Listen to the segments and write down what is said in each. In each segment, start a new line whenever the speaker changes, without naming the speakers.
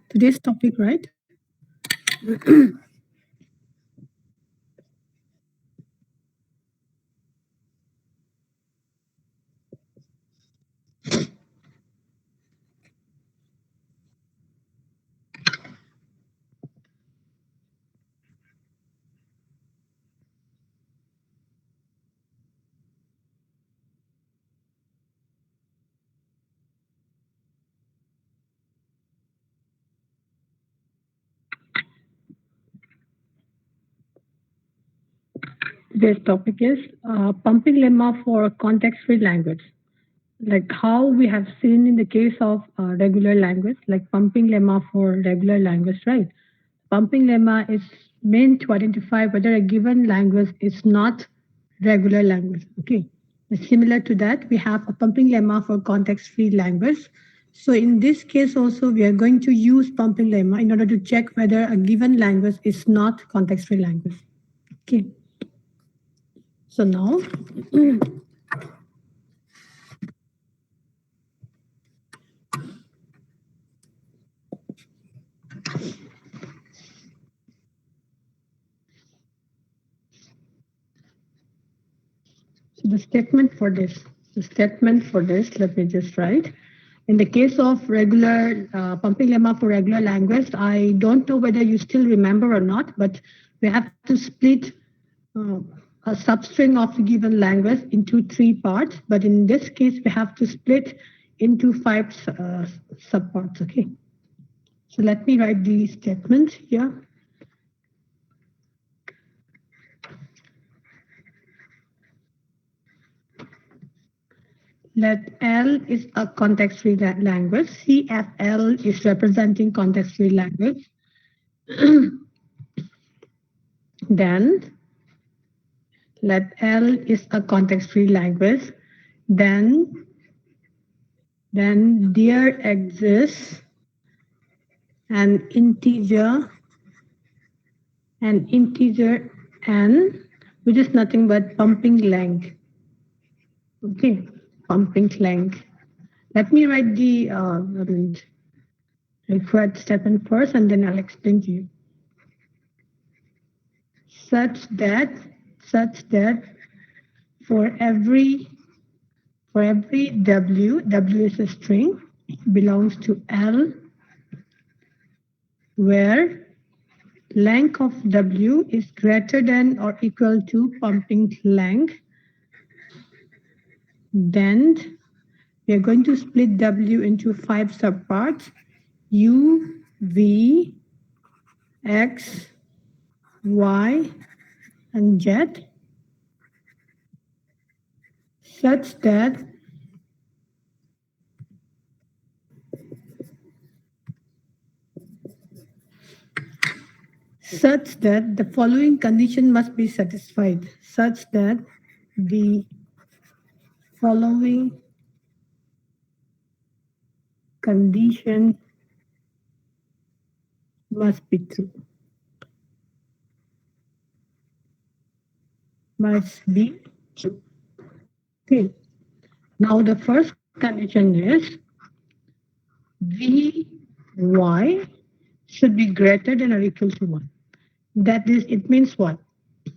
today's topic, right? Today's topic is pumping lemma for context-free language. Like how we have seen in the case of regular language, like pumping lemma for regular language, right? Pumping lemma is meant to identify whether a given language is not regular language. Okay. Similar to that, we have a pumping lemma for context-free language. So in this case also, we are going to use pumping lemma in order to check whether a given language is not context-free language. Okay. So now, so the statement for this, let me just write. In the case of regular pumping lemma for regular language, I don't know whether you still remember or not, but we have to split uh, a substring of a given language into three parts. But in this case, we have to split into five subparts. Okay. So let me write the statement here. Let L is a context-free language. CFL is representing context-free language. Then let L is a context-free language. Then there exists an integer n, which is nothing but pumping length. Okay, pumping length. Let me write the required statement first, and then I'll explain to you. Such that for every W is a string, belongs to L, where length of W is greater than or equal to pumping length, then we are going to split W into five subparts: U, V, X, Y, and Z, such that the following condition must be satisfied, such that the following condition must be true. Must be true. Okay. Now the first condition is Vy should be greater than or equal to 1. That is, it means what?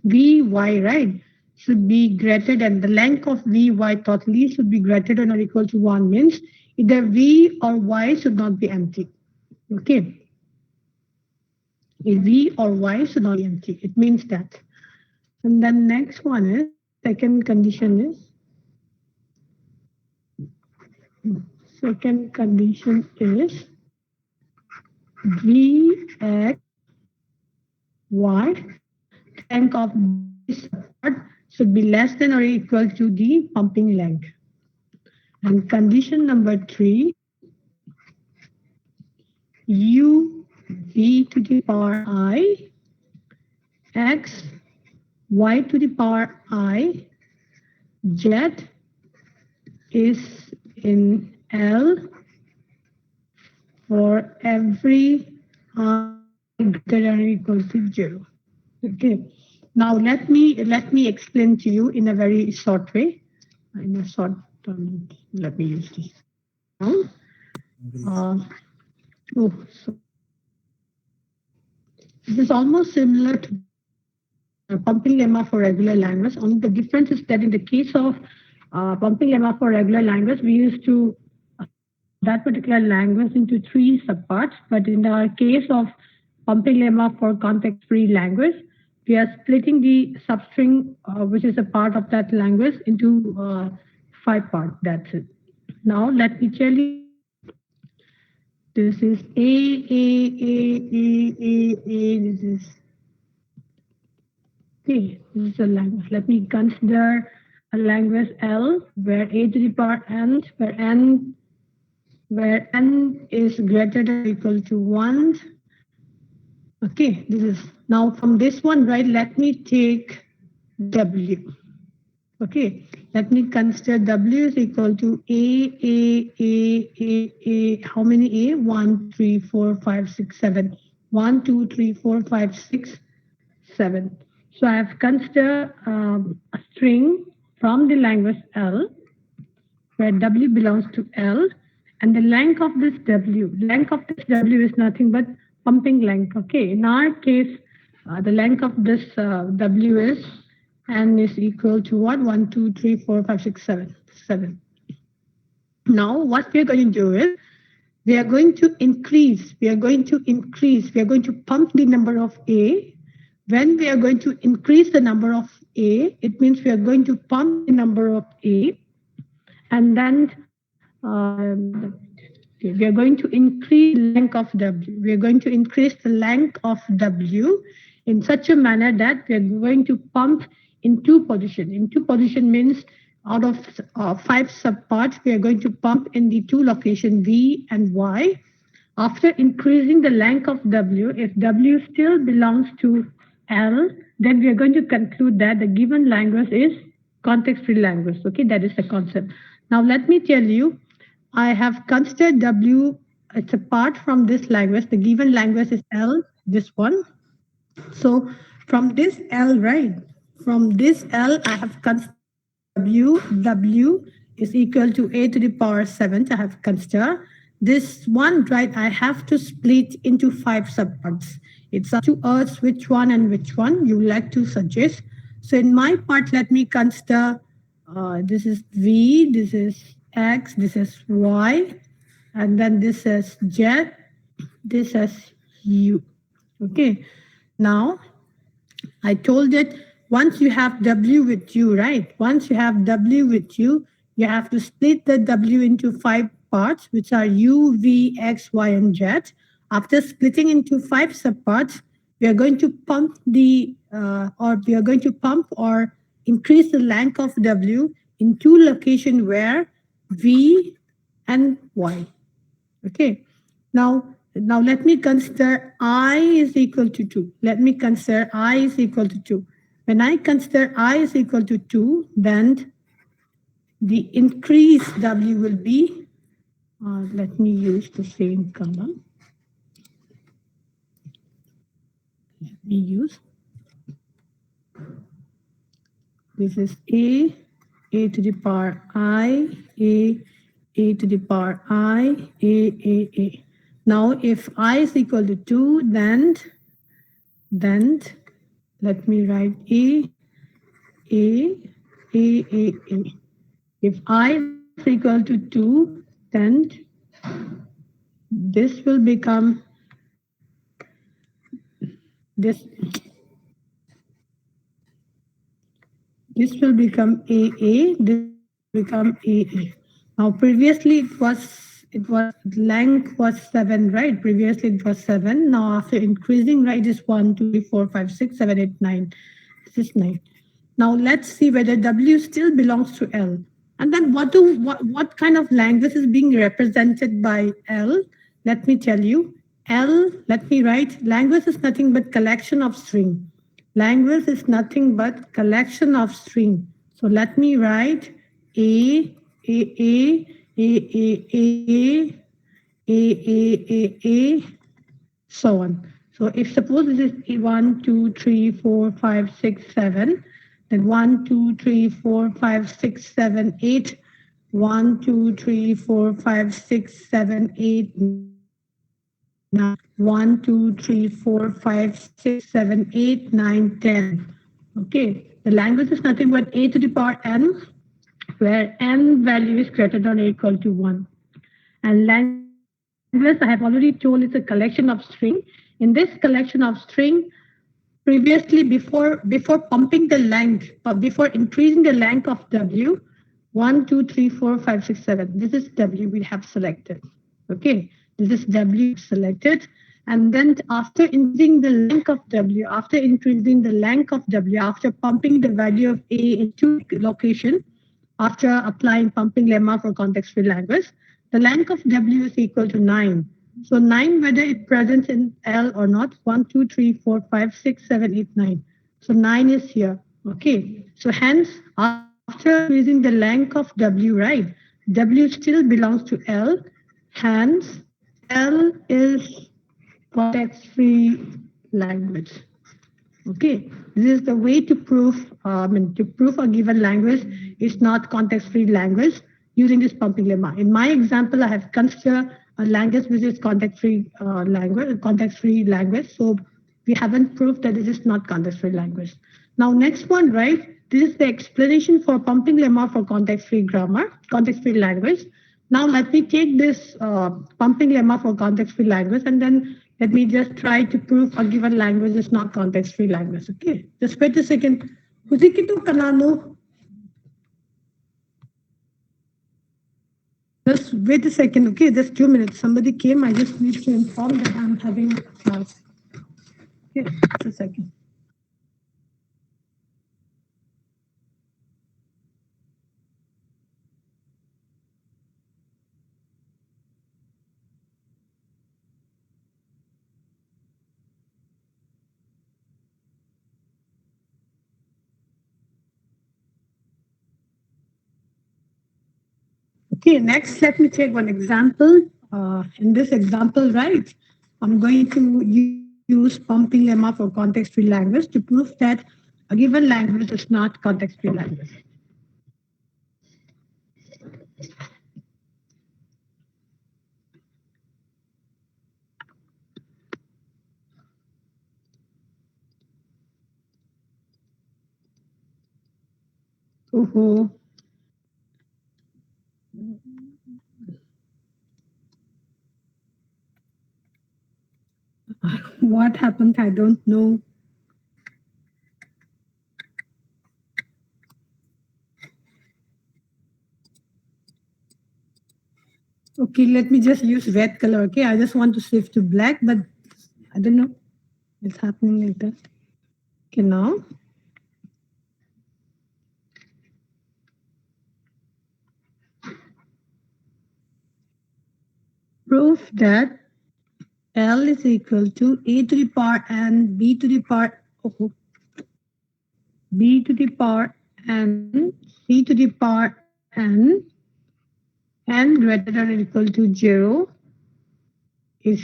Vy, right, should be greater than the length of Vy totally should be greater than or equal to 1 means either V or Y should not be empty. Okay. If V or Y should not be empty. It means that. And then next one is, second condition is Vx Y, length of this part should be less than or equal to the pumping length. And condition number 3, U V to the power I, X Y to the power I, Z is in L for every I greater than or equal to 0. Okay. Now let me explain to you in a very short way. In a short, let me use this. Uh, Oh, so this is almost similar to pumping lemma for regular language. Only the difference is that in the case of pumping lemma for regular language, we used to split that particular language into three subparts. But in the case of pumping lemma for context-free language, we are splitting the substring, which is a part of that language, into five parts. That's it. Now let me tell you. This is A. This is okay. This is a language. Let me consider a language L, where A to the power n, where n is greater than or equal to 1. Okay, this is now from this one, right? Let me take W. Okay, let me consider W is equal to A. How many A? 1, 3, 4, 5, 6, 7. 1, 2, 3, 4, 5, 6, 7. So I have considered a string from the language L, where W belongs to L, and the length of this W is nothing but pumping length. Okay, in our case, the length of this W is n is equal to what? 1, 2, 3, 4, 5, 6, 7. 7. Now, what we are going to do is we are going to increase. We are going to pump the number of A. When we are going to increase the number of A, it means we are going to pump the number of A, and then we are going to increase the length of W. We are going to increase the length of W in such a manner that we are going to pump in two positions. In two position means out of 5 subparts, we are going to pump in the two locations V and Y. After increasing the length of W, if W still belongs to L, then we are going to conclude that the given language is context-free language. Okay, that is the concept. Now let me tell you, I have considered W, it's apart from this language. The given language is L, this one. So from this L, right? From this L, I have considered W is equal to A to the power 7. I have considered this one, right? I have to split into 5 subparts. It's up to us which one and which one you would like to suggest. So in my part, let me consider this is V, this is X, this is Y, and then this is Z, this is U. Okay. Now, I told that once you have W with you, right? Once you have W with you have to split the W into 5 parts, which are U, V, X, Y, and Z. After splitting into 5 subparts, we are going to pump or increase the length of W in two locations where V and Y. Okay. Now let me consider I is equal to 2. Let me consider I is equal to 2. When I consider I is equal to 2, then the increased W will be, let me use the same column. Let me use, this is A to the power I, A to the power I, A. Now, if I is equal to 2, then let me write A. If I is equal to 2, then this will become this will become AA. This will become AA. Now, previously it was length was 7, right? Previously it was 7. Now, after increasing, right, is 1, 2, 3, 4, 5, 6, 7, 8, 9. This is 9. Now let's see whether W still belongs to L. And then what kind of language is being represented by L? Let me tell you. L, let me write, language is nothing but collection of string. Language is nothing but collection of string. So let me write A, so on. So if suppose this is 1, 2, 3, 4, 5, 6, 7, then 1, 2, 3, 4, 5, 6, 7, 8, 1, 2, 3, 4, 5, 6, 7, 8, 1, 2, 3, 4, 5, 6, 7, 8, 9, 10. Okay, the language is nothing but a to the power n, where n value is greater than or equal to 1. And language, I have already told, is a collection of string. In this collection of string, previously before pumping the length, before increasing the length of W, 1, 2, 3, 4, 5, 6, 7. This is W we have selected. Okay, this is W selected. And then after increasing the length of W, after increasing the length of W, after pumping the value of A into location, after applying pumping lemma for context-free language, the length of W is equal to 9. So 9, whether it presents in L or not, 1, 2, 3, 4, 5, 6, 7, 8, 9. So 9 is here. Okay. So hence, after increasing the length of W, right, W still belongs to L. Hence, L is context-free language. Okay, this is the way to prove. To prove a given language is not context-free language using this pumping lemma. In my example, I have considered a language which is context-free language. So we haven't proved that it is not context-free language. Now, next one, right? This is the explanation for pumping lemma for context-free grammar, context-free language. Now let me take this pumping lemma for context-free language, and then let me just try to prove a given language is not context-free language. Okay, just wait a second. Huzikito kanano. Just wait a second. Okay, just 2 minutes. Somebody came. I just need to inform that I'm having a class. Okay, just a second. Okay, next, let me take one example. In this example, right, I'm going to use pumping lemma for context-free language to prove that a given language is not context-free language. Oh, what happened? I don't know. Okay, let me just use red color. Okay, I just want to shift to black, but I don't know. It's happening like that. Okay, now. Prove that L is equal to A to the power n, B to the power, B to the power n, C to the power n greater than or equal to 0 is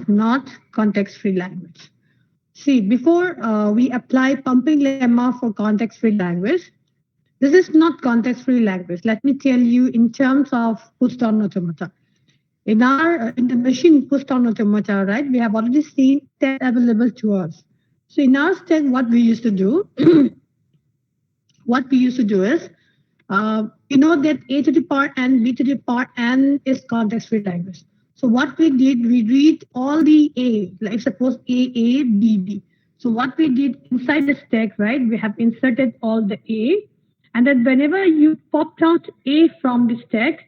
not context-free language. See, before we apply pumping lemma for context-free language, this is not context-free language. Let me tell you in terms of push-down automata. In the machine push-down automata, right, we have already seen that available to us. So in our step, what we used to do, is, you know that A to the power n, B to the power n is context-free language. So what we did, we read all the A, like suppose A, B, B. So what we did inside the stack, right, we have inserted all the A, and then whenever you popped out A from the stack,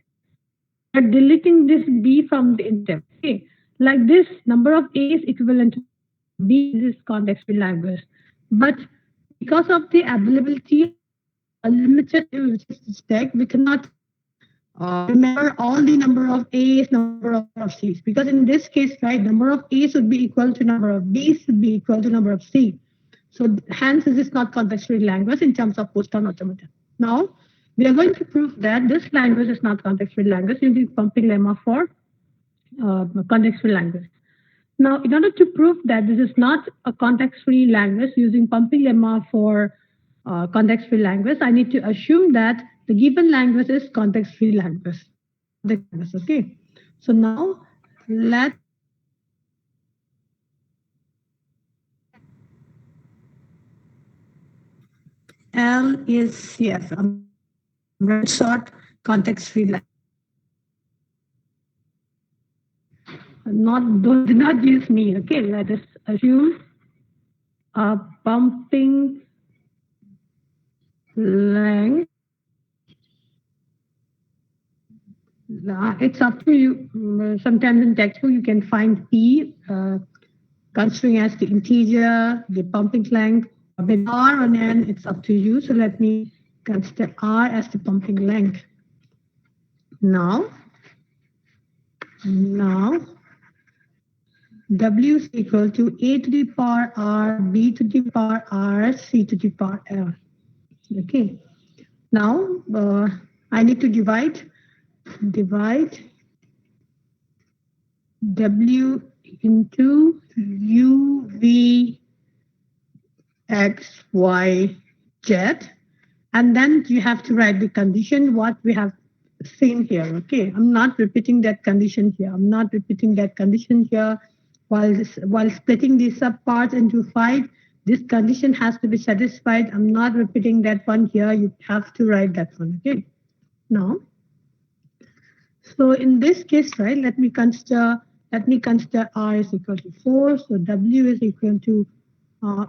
you're deleting this B from the intent. Okay, like this number of A is equivalent to B. This is context-free language, but because of the availability a limited stack, we cannot remember all the number of A's, number of C's. Because in this case, right, number of A's would be equal to number of B's would be equal to number of C. So hence this is not context-free language in terms of push-down automata. Now, we are going to prove that this language is not context-free language using pumping lemma for context-free language. Now, in order to prove that this is not a context-free language using pumping lemma for context-free language, I need to assume that the given language is context-free language. Okay. So now let L is, yes, I'm writing short context-free language. Do not use me, okay? Let us assume a pumping length. It's up to you. Sometimes in textbook you can find P considering as the integer, the pumping length, maybe R or N. It's up to you. So let me consider R as the pumping length. Now W is equal to A to the power R, B to the power R, C to the power L. Okay. Now I need to divide W into U, V, X, Y, Z. And then you have to write the condition what we have seen here. Okay. I'm not repeating that condition here. While splitting these subparts into 5, this condition has to be satisfied. I'm not repeating that one here. You have to write that one. Okay. Now, so in this case, right, let me consider R is equal to 4. So W is equal to A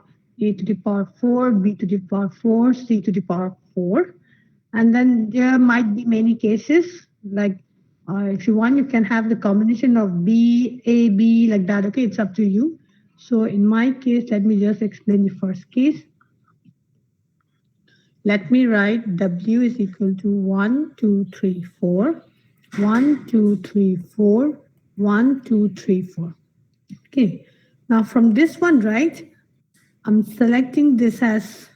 to the power 4, B to the power 4, C to the power 4. And then there might be many cases, like if you want, you can have the combination of B, A, B, like that. Okay, it's up to you. So in my case, let me just explain the first case. Let me write W is equal to 1, 2, 3, 4. 1, 2, 3, 4. 1, 2, 3, 4. Okay. Now from this one, right, I'm selecting this as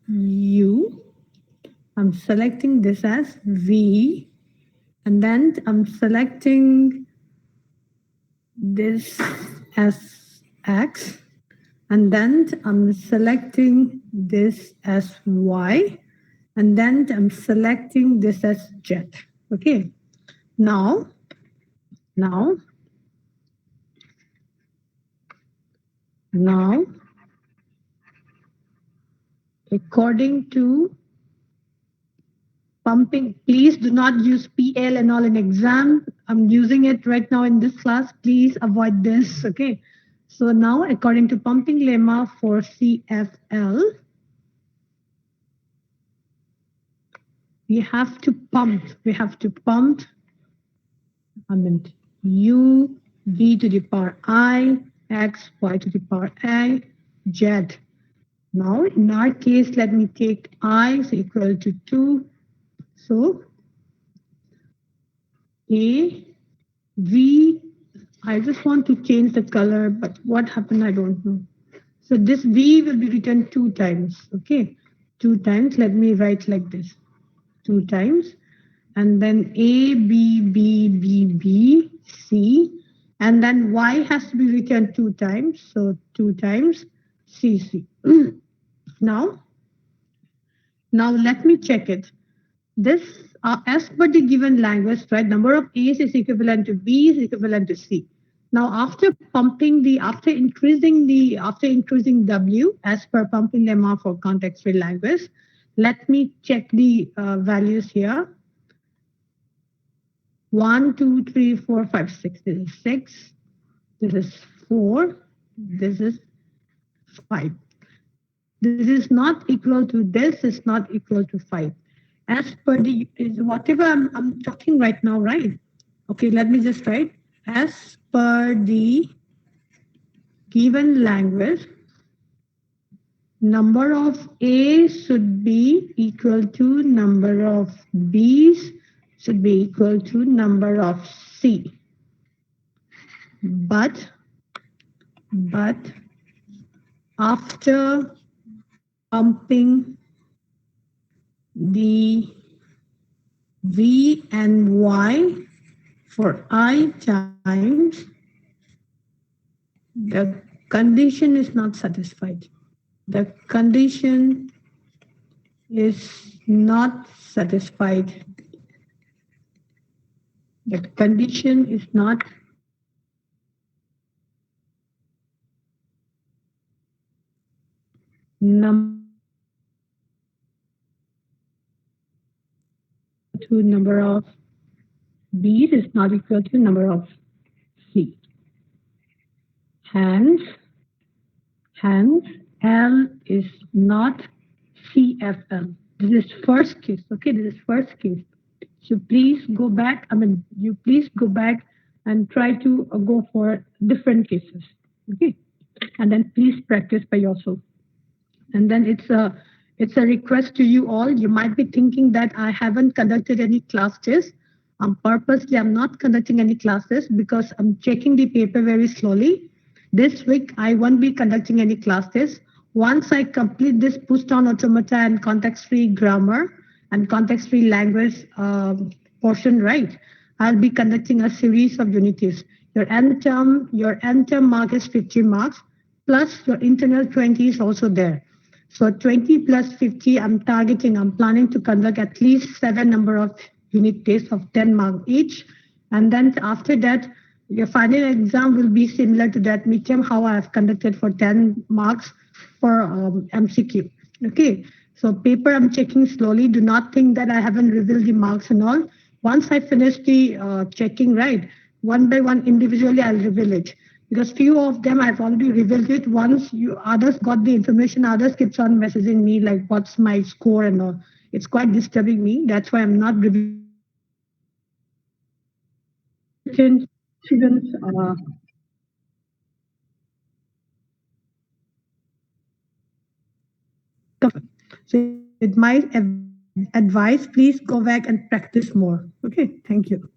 U. I'm selecting this as V. And then I'm selecting this as X. And then I'm selecting this as Y. And then I'm selecting this as Z. Okay. Now, according to pumping, please do not use PL and all in exam. I'm using it right now in this class. Please avoid this. Okay. So now, according to pumping lemma for CFL, we have to pump. I mean, U, V to the power I, X, Y to the power I, Z. Now, in our case, let me take I is equal to 2. So, A, V, I just want to change the color, but what happened, I don't know. So this V will be written 2 times, okay? 2 times, let me write like this, 2 times. And then A, B, B, B, B, C. And then Y has to be written 2 times, so 2 times C, C. Now let me check it. This, as per the given language, right, number of A's is equivalent to B is equivalent to C. Now, after increasing W as per pumping lemma for context-free language, let me check the values here. 1, 2, 3, 4, 5, 6. This is 6. This is 4. This is 5. This is not equal to this. Is not equal to 5. As per the whatever I'm talking right now, right? Okay, let me just write. As per the given language, number of A's should be equal to number of B's should be equal to number of C. But after pumping the V and Y for I times, the condition is not satisfied. The condition is not satisfied. The condition is not number to number of B's is not equal to number of C. Hence, hence L is not CFL. This is first case. Okay, this is first case. So please go back. You please go back and try to go for different cases. Okay, and then please practice by yourself. And then it's a request to you all. You might be thinking that I haven't conducted any classes. Purposely, I'm not conducting any classes because I'm checking the paper very slowly. This week, I won't be conducting any classes. Once I complete this push-down automata and context-free grammar and context-free language portion, right, I'll be conducting a series of unities. Your end term mark is 50 marks, plus your internal 20 is also there. So 20 plus 50, I'm planning to conduct at least 7 number of unit tests of 10 marks each. And then after that, your final exam will be similar to that midterm, how I have conducted for 10 marks for MCQ. Okay, so paper I'm checking slowly. Do not think that I haven't revealed the marks and all. Once I finish the checking, right, one by one individually, I'll reveal it. Because few of them I've already revealed it. Once you others got the information, others keeps on messaging me like what's my score and all. It's quite disturbing me. That's why I'm not revealing students. So it might advise, please go back and practice more. Okay, thank you.